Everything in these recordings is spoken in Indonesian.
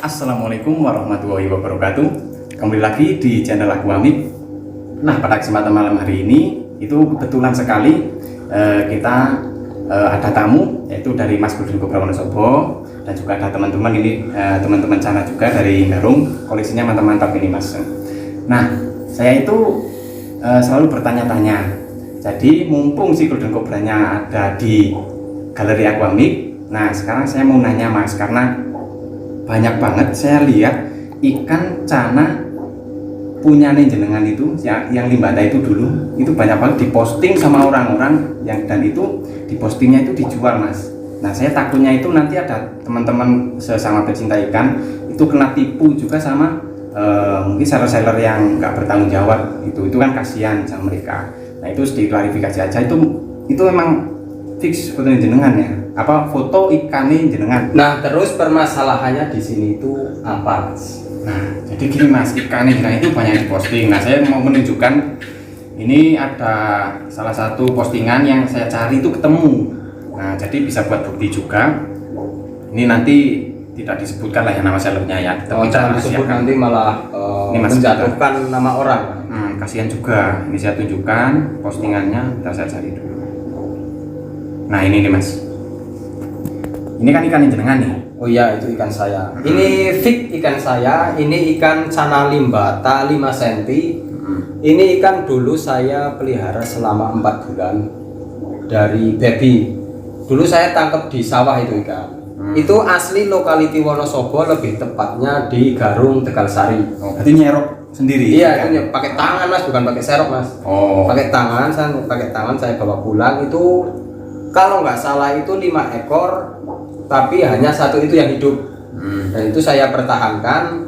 Assalamualaikum warahmatullahi wabarakatuh. Kembali lagi di channel aku Amik. Nah, pada kesempatan malam hari ini itu kebetulan sekali kita ada tamu, yaitu dari Mas Golden Cobra Wonosobo, dan juga ada teman-teman ini teman-teman Cana juga dari Garung. Koleksinya mantap-mantap ini, Mas. Nah, saya itu selalu bertanya-tanya. Jadi mumpung si Golden Cobra-nya ada di galeri aku Amik. Nah, sekarang saya mau nanya, Mas, karena banyak banget saya lihat ikan Cana punya jenengan itu yang limbata itu dulu itu banyak banget diposting sama orang-orang yang, dan itu dipostingnya itu dijual, Mas. Nah, saya takutnya itu nanti ada teman-teman sesama pecinta ikan itu kena tipu juga sama mungkin seller-seller yang nggak bertanggung jawab. Itu kan kasihan sama mereka. Nah, itu sedikit klarifikasi aja, itu memang fix fotonya jenengan ya, apa foto ikannya jenengan. Nah, terus permasalahannya di sini itu apa, Mas? Nah, jadi gini, Mas, ikannya jenengan itu banyak diposting. Nah, saya mau menunjukkan ini ada salah satu postingan yang saya cari itu ketemu. Nah, jadi bisa buat bukti juga. Ini nanti tidak disebutkan lah ya nama sellernya ya. Oh, jangan disebut nanti malah menjatuhkan nama orang. Kasihan juga. Ini saya tunjukkan postingannya, kita saya cari dulu. Nah, ini nih, Mas. Ini kan ikan jenengan nih. Oh iya, itu ikan saya. Ini fix ikan saya. Ini ikan Cana limbata 5 cm. Ini ikan dulu saya pelihara selama 4 bulan dari baby. Dulu saya tangkap di sawah itu ikan. Itu asli lokality Wonosobo, lebih tepatnya di Garung, Tegalsari. Oh, berarti nyerok sendiri? Iya, itu pakai tangan, Mas, bukan pakai serok, Mas. Oh. Pakai tangan, saya bawa pulang itu. Kalau nggak salah itu 5 ekor, tapi hanya satu itu yang hidup. Dan itu saya pertahankan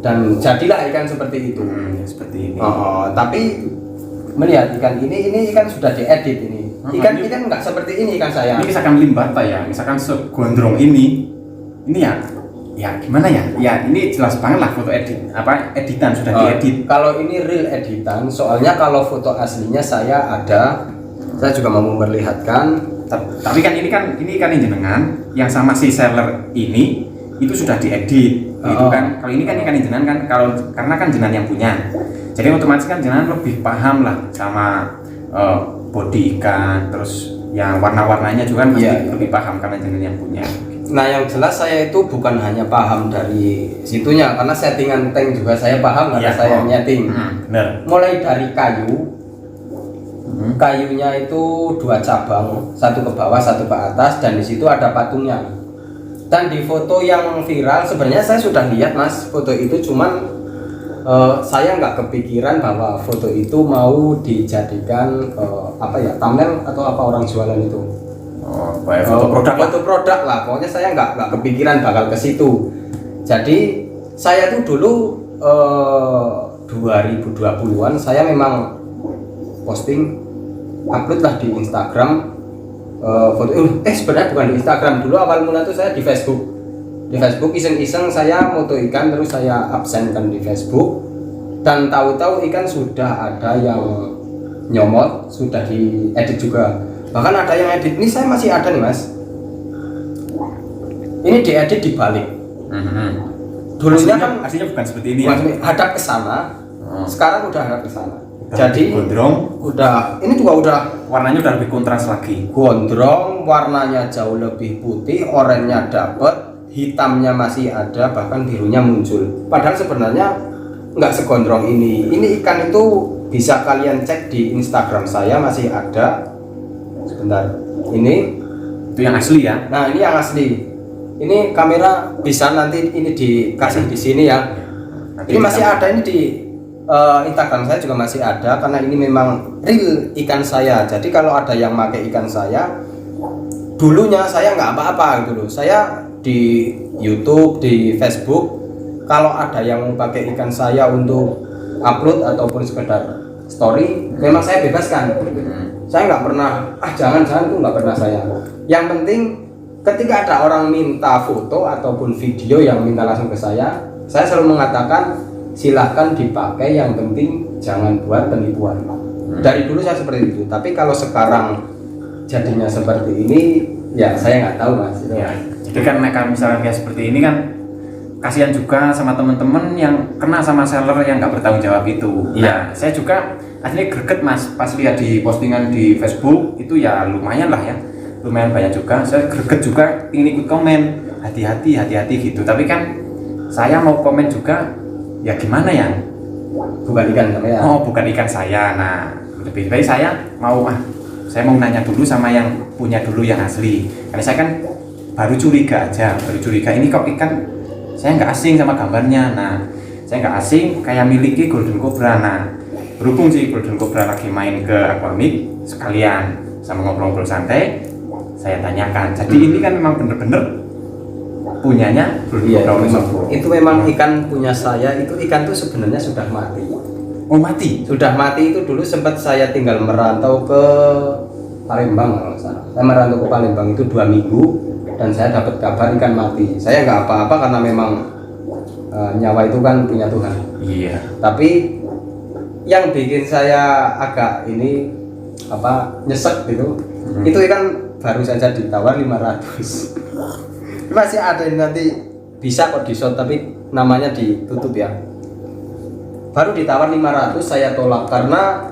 dan jadilah ikan seperti itu. Seperti ini. Tapi melihat ikan ini ikan sudah diedit ini. Ikan nggak seperti ini ikan saya. Ini misalkan limbata ya, misalkan segondrong ini ya gimana ya? Ya ini jelas banget lah foto editan sudah diedit. Kalau ini real editan, soalnya kalau foto aslinya saya ada. Saya juga mau memperlihatkan. Tapi kan ini ikan jenengan yang sama si seller ini itu sudah diedit, gitu kan? Kalau ini kan ikan jenengan kan, karena kan jenengan yang punya, jadi otomatis kan jenengan lebih paham lah sama body ikan, terus yang warna-warnanya juga kan lebih paham karena jenengan yang punya. Nah, yang jelas saya itu bukan hanya paham dari situnya, karena settingan tank juga saya paham karena saya nyeting. Mulai dari kayunya itu 2 cabang, satu ke bawah, satu ke atas, dan di situ ada patungnya. Dan di foto yang viral sebenarnya saya sudah lihat, Mas, foto itu, cuman saya nggak kepikiran bahwa foto itu mau dijadikan thumbnail atau apa orang jualan itu. Foto produk lah. Pokoknya saya nggak kepikiran bakal ke situ. Jadi saya tuh dulu 2020-an saya memang posting, upload lah di Instagram foto. Sebenarnya bukan di Instagram, dulu awal mula tuh saya di Facebook. Di Facebook iseng-iseng saya moto ikan, terus saya absenkan di Facebook, dan tahu-tahu ikan sudah ada yang nyomot, sudah diedit juga. Bahkan ada yang edit, ini saya masih ada nih, Mas. Ini diedit dibalik. Dulunya kan aslinya bukan seperti ini ya. Hadap ke sana. Sekarang udah hadap ke sana. Jadi gondrong, ini juga udah warnanya udah lebih kontras lagi. Gondrong, warnanya jauh lebih putih, oranye dapet, hitamnya masih ada, bahkan birunya muncul. Padahal sebenarnya nggak segondrong ini. Ini ikan itu bisa kalian cek di Instagram saya, masih ada. Sebentar, ini itu yang asli ya. Nah, ini yang asli. Ini kamera bisa nanti ini dikasih di sini ya. Ini masih ada, ini di Instagram saya juga masih ada, karena ini memang real ikan saya. Jadi kalau ada yang pakai ikan saya, dulunya saya nggak apa-apa gitu loh. Saya di YouTube, di Facebook, kalau ada yang mau pakai ikan saya untuk upload ataupun sekedar story, memang saya bebaskan. Saya nggak pernah, jangan tuh nggak pernah saya. Yang penting ketika ada orang minta foto ataupun video yang minta langsung ke saya selalu mengatakan silahkan dipakai, yang penting jangan buat penipuan. Dari dulu saya seperti itu, tapi kalau sekarang jadinya seperti ini, ya saya nggak tahu, Mas. Ya, jadi kan misalnya kayak seperti ini kan kasihan juga sama teman-teman yang kena sama seller yang nggak bertanggung jawab itu. Iya. Nah, saya juga akhirnya greget mas, pas lihat di postingan di Facebook itu ya lumayan lah ya, lumayan banyak juga. Saya greget juga, ingin ikut komen, hati-hati gitu. Tapi kan saya mau komen juga, ya gimana ya? Bukan ikan namanya. Oh, bukan ikan saya. Nah, lebih baik saya mau nanya dulu sama yang punya dulu yang asli. Karena saya kan baru curiga ini kok ikan saya nggak asing sama gambarnya. Nah, saya nggak asing kayak miliki Golden Cobra. Nah, berhubung sih Golden Cobra lagi main ke Aquamik, sekalian sama ngobrol-ngobrol santai, saya tanyakan. Jadi ini kan memang bener-bener punyanya Golden Iya, Cobra Wonosobo. itu memang ikan punya saya. Itu ikan tuh sebenarnya sudah mati. Oh, mati? Sudah mati. Itu dulu sempat saya tinggal merantau ke Palembang kalau nggak salah. Saya merantau ke Palembang itu 2 minggu dan saya dapat kabar ikan mati. Saya nggak apa-apa karena memang nyawa itu kan punya Tuhan. Iya. Tapi yang bikin saya agak nyesek gitu, itu ikan baru saja ditawar 500. Masih ada yang nanti bisa kok di-shot tapi namanya ditutup ya. Baru ditawar 500 saya tolak karena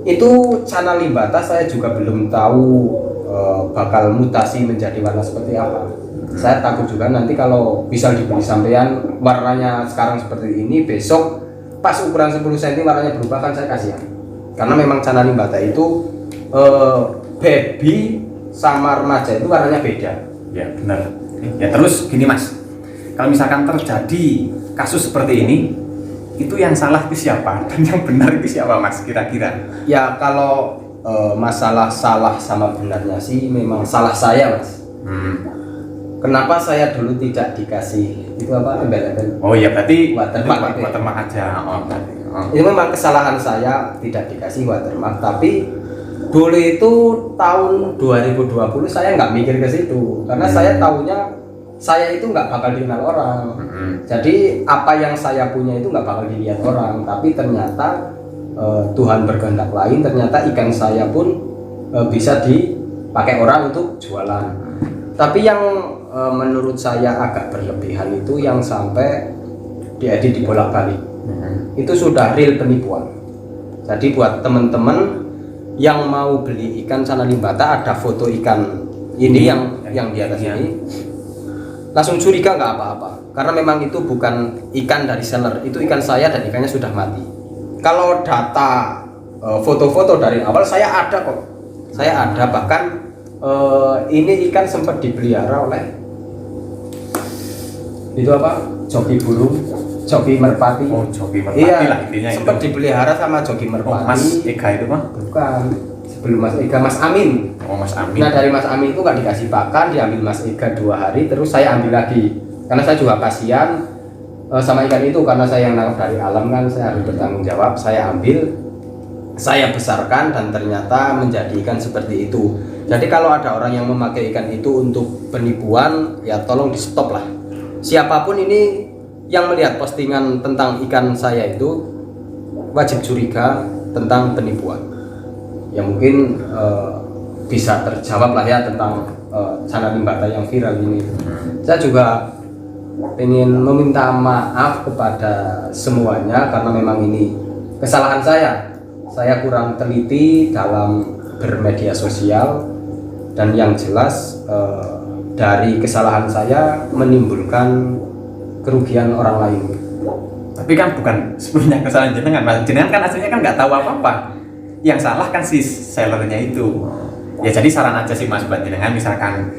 itu Cana limbata saya juga belum tahu bakal mutasi menjadi warna seperti apa. Saya takut juga nanti kalau bisa dibeli sampean warnanya sekarang seperti ini, besok pas ukuran 10 cm warnanya berubah kan saya kasihan. Karena memang Cana limbata itu baby sama remaja itu warnanya beda. Ya benar. Ya terus gini mas, kalau misalkan terjadi kasus seperti ini, itu yang salah itu siapa dan yang benar itu siapa mas kira-kira? Ya kalau masalah salah sama benarnya sih memang salah saya mas. Kenapa saya dulu tidak dikasih itu embel-embel? Oh iya berarti watermark aja. Itu memang kesalahan saya tidak dikasih watermark, tapi dulu itu tahun 2020 saya nggak mikir ke situ karena saya tahunya saya itu nggak bakal dikenal orang. Jadi apa yang saya punya itu nggak bakal dilihat orang, tapi ternyata Tuhan berkehendak lain, ternyata ikan saya pun bisa dipakai orang untuk jualan. Tapi yang menurut saya agak berlebihan itu yang sampai diedit dibolak-balik. Itu sudah real penipuan. Jadi buat teman-teman yang mau beli ikan Cana limbata, ada foto ikan ini yang di atas ini, langsung curiga nggak apa-apa karena memang itu bukan ikan dari seller, itu ikan saya dan ikannya sudah mati. Kalau data foto-foto dari awal saya ada kok, saya ada, bahkan ini ikan sempat dipelihara oleh itu joki burung, joki merpati. Oh joki merpati iya, lah intinya itu. Sempat dipelihara sama joki merpati. Mas Ega itu mah? Bukan, sebelum Mas Ega, Mas Amin. Oh Mas Amin. Nah dari Mas Amin itu nggak dikasih pakan, diambil Mas Ega 2 hari, terus saya ambil lagi karena saya juga kasihan sama ikan itu, karena saya yang nangkap dari alam kan, saya harus bertanggung jawab. Saya ambil, saya besarkan dan ternyata menjadi ikan seperti itu. Jadi kalau ada orang yang memakai ikan itu untuk penipuan, ya tolong di stop lah. Siapapun ini yang melihat postingan tentang ikan saya itu wajib curiga tentang penipuan. Ya mungkin bisa terjawab lah ya tentang Cana limbata yang viral ini. Saya juga ingin meminta maaf kepada semuanya karena memang ini kesalahan saya. Saya kurang teliti dalam bermedia sosial dan yang jelas dari kesalahan saya menimbulkan kerugian orang lain. Tapi kan bukan sepenuhnya kesalahan jenengan, mas. Jenengan kan aslinya kan nggak tahu apa-apa. Yang salah kan si sellernya itu. Ya jadi saran aja sih mas buat jenengan, misalkan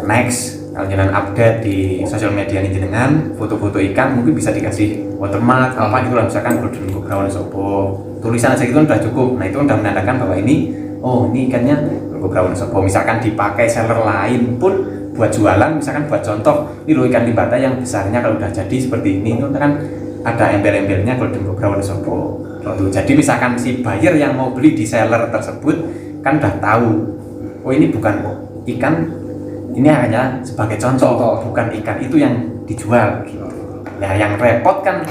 next kalau jenengan update di sosial media ini jenengan foto-foto ikan mungkin bisa dikasih watermark apa gitu lah, misalkan Golden Cobra Wonosobo, tulisan aja gitu udah cukup. Nah itu udah menandakan bahwa ini ikannya Golden Cobra Wonosobo. Misalkan dipakai seller lain pun buat jualan, misalkan buat contoh, ini loh ikan limbata yang besarnya kalau udah jadi seperti ini, itu kan ada embel-embelnya Golden Cobra Wonosobo. Jadi misalkan si buyer yang mau beli di seller tersebut kan udah tahu, ini bukan ikan, ini hanya sebagai contoh, bukan ikan itu yang dijual gitu. Nah yang repot kan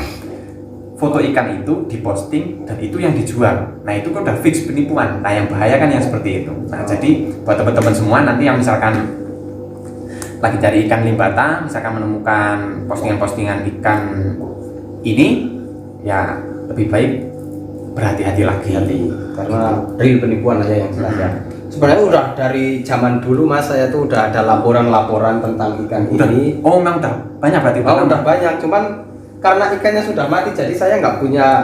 foto ikan itu diposting dan itu yang dijual. Nah itu kan udah fix penipuan. Nah yang bahaya kan yang seperti itu. Nah jadi buat teman-teman semua nanti yang misalkan lagi cari ikan limbata, misalkan menemukan postingan-postingan ikan ini, ya lebih baik berhati-hati lagi. Karena real penipuan aja yang jelas ya. Sebenarnya udah dari zaman dulu Mas, saya tuh udah ada laporan-laporan tentang ikan ini. Oh, memang udah banyak berarti? Oh, udah banyak, cuman karena ikannya sudah mati, jadi saya nggak punya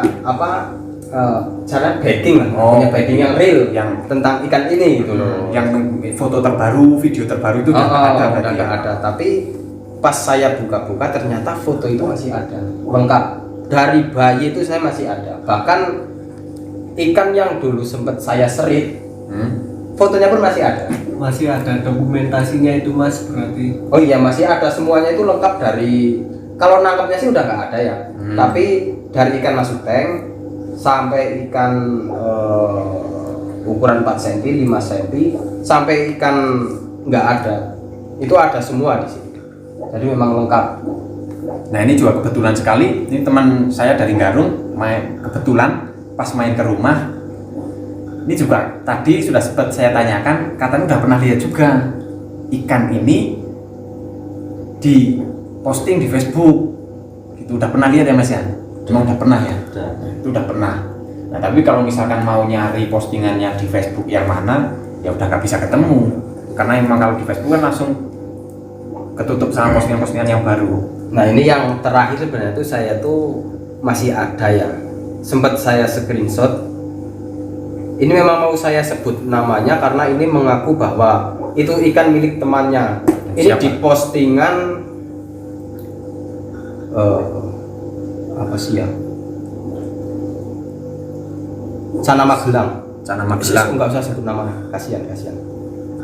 cara backing lah, punya backing yang real yang tentang ikan ini gitu loh. Yang foto terbaru, video terbaru itu udah ada berarti? Udah nggak ada, tapi pas saya buka-buka ternyata foto itu masih ada, lengkap. Dari bayi itu saya masih ada, bahkan ikan yang dulu sempat saya serit, fotonya pun masih ada. Masih ada dokumentasinya itu Mas berarti? Oh iya, masih ada, semuanya itu lengkap. Dari kalau nangkapnya sih udah nggak ada ya, tapi dari ikan masuk tank sampai ikan ukuran 4 cm, 5 cm, sampai ikan nggak ada, itu ada semua di sini. Jadi memang lengkap. Nah, ini juga kebetulan sekali, ini teman saya dari Garung kebetulan pas main ke rumah. Ini juga tadi sudah sempat saya tanyakan, katanya udah pernah lihat juga ikan ini di posting di Facebook. Itu udah pernah lihat ya Mas ya? Cuma udah pernah ya? Itu udah pernah. Nah, tapi kalau misalkan mau nyari postingannya di Facebook yang mana, ya udah gak bisa ketemu. Karena emang kalau di Facebook kan langsung ketutup sama postingan-postingan yang baru. Nah, ini yang terakhir sebenarnya itu saya tuh masih ada ya. Sempat saya screenshot. Ini memang mau saya sebut namanya karena ini mengaku bahwa itu ikan milik temannya. Ini di postingan apa sih ya? Cana Magelang. Enggak usah sebut nama, kasihan.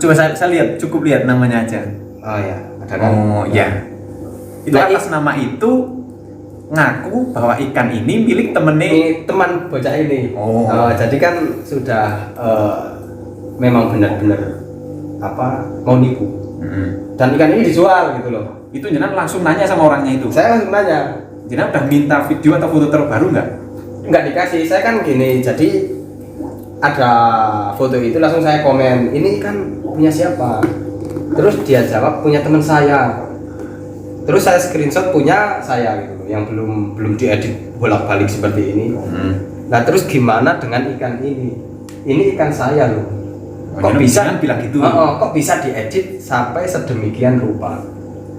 Coba saya lihat, cukup lihat namanya aja. Oh ya, ada kan? Oh ya. Itu atas nama itu ngaku bahwa ikan ini milik teman bocah ini. Oh. Jadi kan sudah memang benar-benar mau nipu. Dan ikan ini dijual gitu loh. Itu jenengan langsung nanya sama orangnya itu? Saya langsung nanya. Jenengan udah minta video atau foto terbaru nggak? Nggak dikasih. Saya kan gini, jadi ada foto itu langsung saya komen, ini ikan punya siapa? Terus dia jawab punya teman saya. Terus saya screenshot punya saya gitu loh, yang belum diedit bolak-balik seperti ini. Nah, terus gimana dengan ikan ini? Ini ikan saya loh. Kok bisa bilang gitu? Kok bisa diedit sampai sedemikian rupa?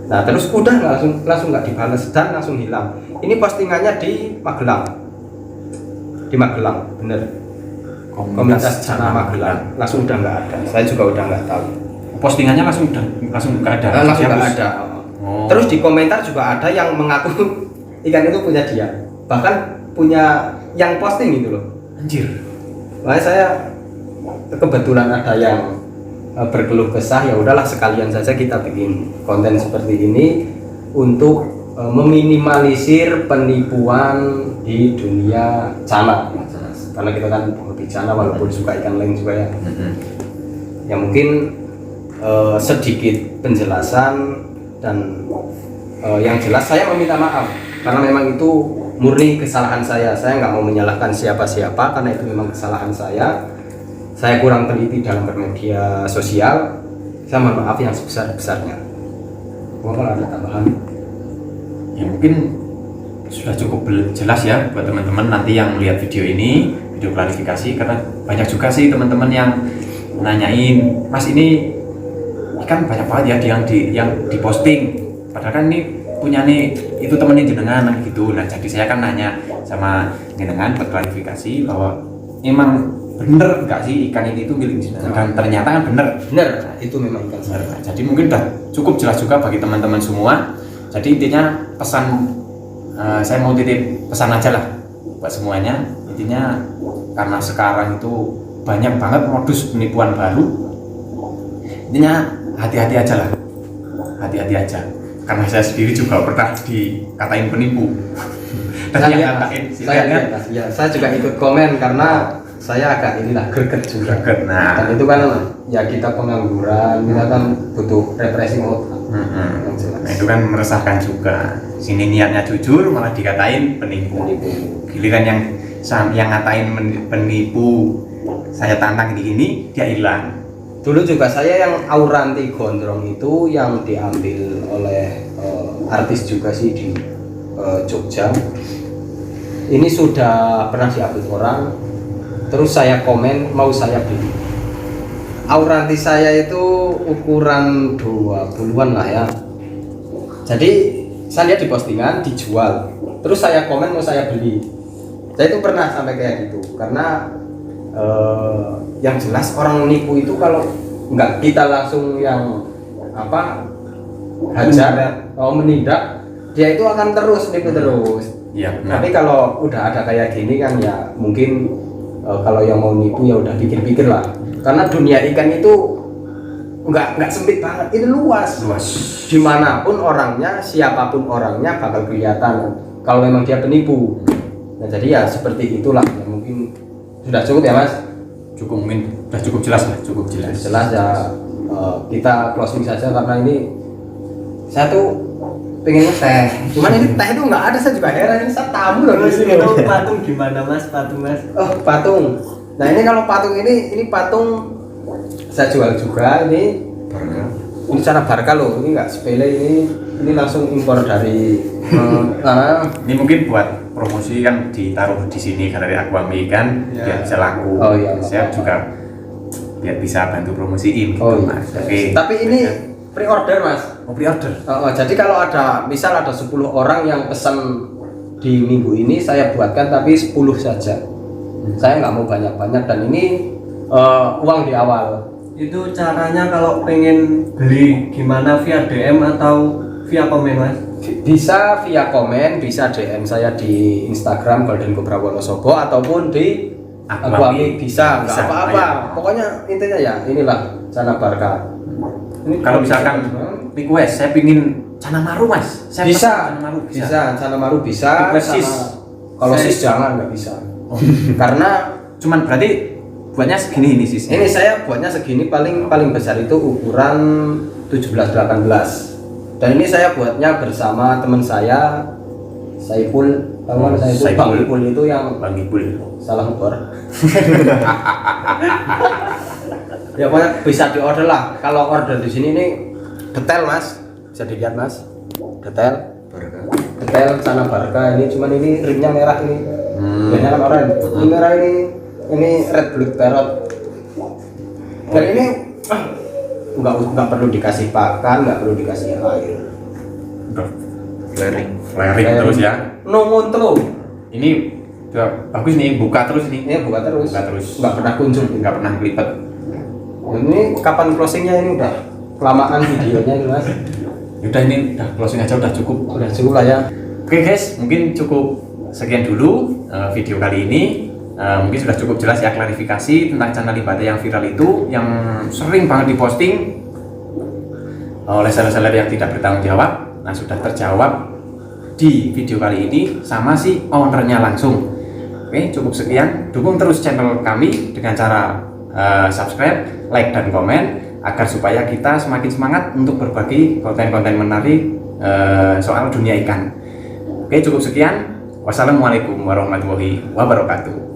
Nah, terus udah langsung nggak dibalas dan langsung hilang. Ini postingannya di Magelang. Di Magelang, bener. Komunitas Cana Magelang. Langsung udah nggak ada. Saya juga udah nggak tahu. Postingannya langsung nggak ada. Langsung nggak ada. Oh. Terus di komentar juga ada yang mengaku ikan itu punya dia, bahkan punya yang posting gitu loh. Anjir. Makanya saya kebetulan ada yang berkeluh kesah, ya udahlah sekalian saja kita bikin konten seperti ini untuk meminimalisir penipuan di dunia cana. Karena kita kan hobi cana walaupun suka ikan lain juga ya. Ya mungkin sedikit penjelasan. Dan yang jelas saya meminta maaf karena memang itu murni kesalahan saya. Saya nggak mau menyalahkan siapa-siapa karena itu memang kesalahan saya. Saya kurang teliti dalam bermedia sosial. Saya mohon maaf yang sebesar-besarnya. Kalau ada tambahan? Ya mungkin sudah cukup jelas ya buat teman-teman nanti yang melihat video ini, video klarifikasi, karena banyak juga sih teman-teman yang nanyain, Mas ini kan banyak banget ya yang diposting, padahal kan ini punya nih itu temennya jenengan gitu. Nah, jadi saya kan nanya sama jenengan berklarifikasi bahwa emang bener nggak sih ikan ini itu milik jenengan, dan ternyata kan bener. Nah, itu memang ikan saya. Nah, jadi mungkin udah cukup jelas juga bagi teman-teman semua. Jadi intinya pesan saya mau titip pesan aja lah buat semuanya. Intinya karena sekarang itu banyak banget modus penipuan baru. Intinya hati-hati aja lah, hati-hati aja. Karena saya sendiri juga pernah dikatain penipu. Dan saya juga ikut komen karena saya agak greget juga. Nah, dan itu kan ya kita pengangguran, kita kan butuh refreshing otak. Nah, itu kan meresahkan juga. Sini niatnya jujur malah dikatain penipu. Giliran yang ngatain penipu saya tantang ini dia hilang. Dulu juga saya yang Auranti Gondrong itu yang diambil oleh artis juga sih di Jogja. Ini sudah pernah diambil orang, terus saya komen mau saya beli. Auranti saya itu ukuran 20-an lah ya. Jadi saya lihat di postingan dijual, terus saya komen mau saya beli. Saya itu pernah sampai kayak gitu karena yang jelas orang nipu itu kalau nggak kita langsung yang hajar menindak, dia itu akan terus nipu terus. Iya. Tapi kalau udah ada kayak gini kan ya mungkin kalau yang mau nipu ya udah pikir-pikir lah. Karena dunia ikan itu nggak sempit banget, ini luas. Dimanapun orangnya, siapapun orangnya bakal kelihatan kalau memang dia penipu. Nah jadi ya seperti itulah ya, mungkin sudah cukup ya Mas? Cukup, mungkin sudah cukup jelas lah, cukup jelas. Jelas ya, kita closing saja karena ini saya tuh pengen teh. Cuman ini teh itu nggak ada, saya juga heran, ini saya tamu loh di sini. Itu patung gimana Mas? Patung Mas? Oh patung. Nah ini kalau patung ini patung saya jual juga ini. Ini cara Barca loh, ini nggak sepele, ini langsung impor dari Ini mungkin buat promosi kan ditaruh di sini karena dari Aquami kan Ya. biar bisa laku. Oh, iya, Saya apa-apa. juga biar bisa bantu promosiin gitu Oh, iya. Mas. Oke. Tapi ini pre-order Mas. mau pre-order. Jadi kalau ada misal ada 10 orang yang pesan di minggu ini saya buatkan tapi 10 saja. Saya nggak mau banyak-banyak dan ini uang di awal. Itu caranya kalau pengen beli gimana, via DM atau via komen Mas? Bisa via komen, bisa DM saya di Instagram Golden Cobra Wonosobo ataupun di Aquami bisa, nggak Bisa, apa-apa. ya. Pokoknya intinya ya inilah Cana Barca. Ini Kalau misalkan request saya pingin Cana Maru Mas. Saya bisa, pesan Cana Maru bisa, Cana Maru bisa. Request sis. Kalau Sis. sis jangan, nggak bisa. Oh. Karena Cuman berarti buatnya segini ini sih. ini saya buatnya segini, paling besar itu ukuran 17-18. Dan ini saya buatnya bersama teman saya Saiful, tahu kan Saiful? Saiful. Bang Ipul itu yang Bang Ibul. salah ngekor. Ya pokoknya bisa diorder lah. Kalau order di sini ini detail Mas, bisa dilihat Mas, detail Cana Barca ini. Cuman ini rimnya merah ini, biasanya kan oranye. Ini merah ini red blood parrot. Dan ini nggak perlu dikasih pakan, nggak perlu dikasih air. Flaring terus ya. No ngontro. Ini udah bagus nih, buka terus nih. Ini buka terus. Buka terus. Nggak pernah kunjung. Nggak pernah kelipet. Ini kapan closingnya ini udah kelamaan videonya ini Mas. Udah ini udah closing aja udah cukup. Udah cukup lah ya. Oke guys, mungkin cukup sekian dulu video kali ini. Mungkin sudah cukup jelas ya klarifikasi tentang channel ibadah yang viral itu yang sering banget diposting oleh seller-seller yang tidak bertanggung jawab. Nah sudah terjawab di video kali ini sama si ownernya langsung. Oke, cukup sekian. Dukung terus channel kami dengan cara subscribe, like dan komen agar supaya kita semakin semangat untuk berbagi konten-konten menarik soal dunia ikan. Oke, cukup sekian. Wassalamualaikum warahmatullahi wabarakatuh.